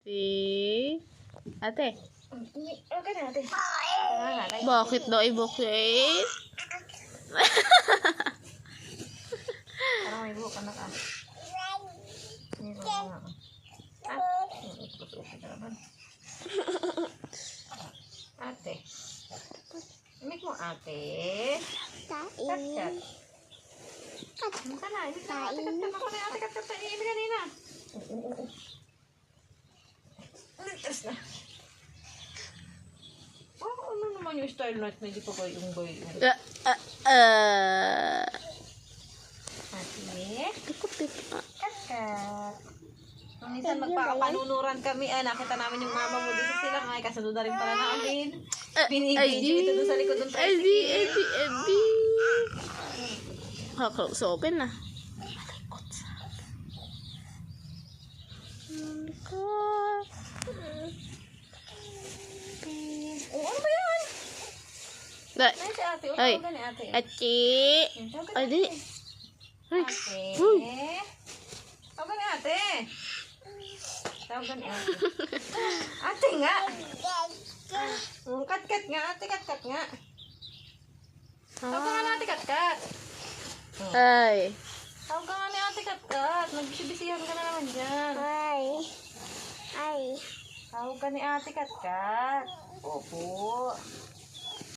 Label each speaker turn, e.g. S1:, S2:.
S1: Ate.
S2: Okay na, ate.
S1: Bakit daw ibukit?
S2: Parang may buhok, anak ah. Ate. Imik mo, ate. Kat-kat. Ano ka na? Imik na, ate. Kat-kat ako na, ate. Kat-kat. Imik kanina. Litas na. Ano naman yung style na hindi pa ba yung boy? Ate. Kat-kat. Minsan magpakapanunuran kami, nakita namin yung mama mo doon sa silang, ay kasundo na rin pala namin. Binibidyo ito doon sa likod ng tricycle.
S1: Eddie. Close open na. Malikot sa
S2: Ano ba yan?
S1: Ay,
S2: Ay, si ate.
S1: ay,
S2: Tawag ni ate.
S1: Achi. Ay, di. Ay,
S2: Ate. Tawag ni ate. Tawag ni ate. Ate nga. Kat-kat nga, ate. Kat-kat nga. Tawag nga na ate kat-kat.
S1: ay.
S2: Tawag nga ni ate kat-kat. Nagbisibisihan ka na naman dyan.
S3: Ay.
S2: Tawag ka ni ate kat-kat. Opo.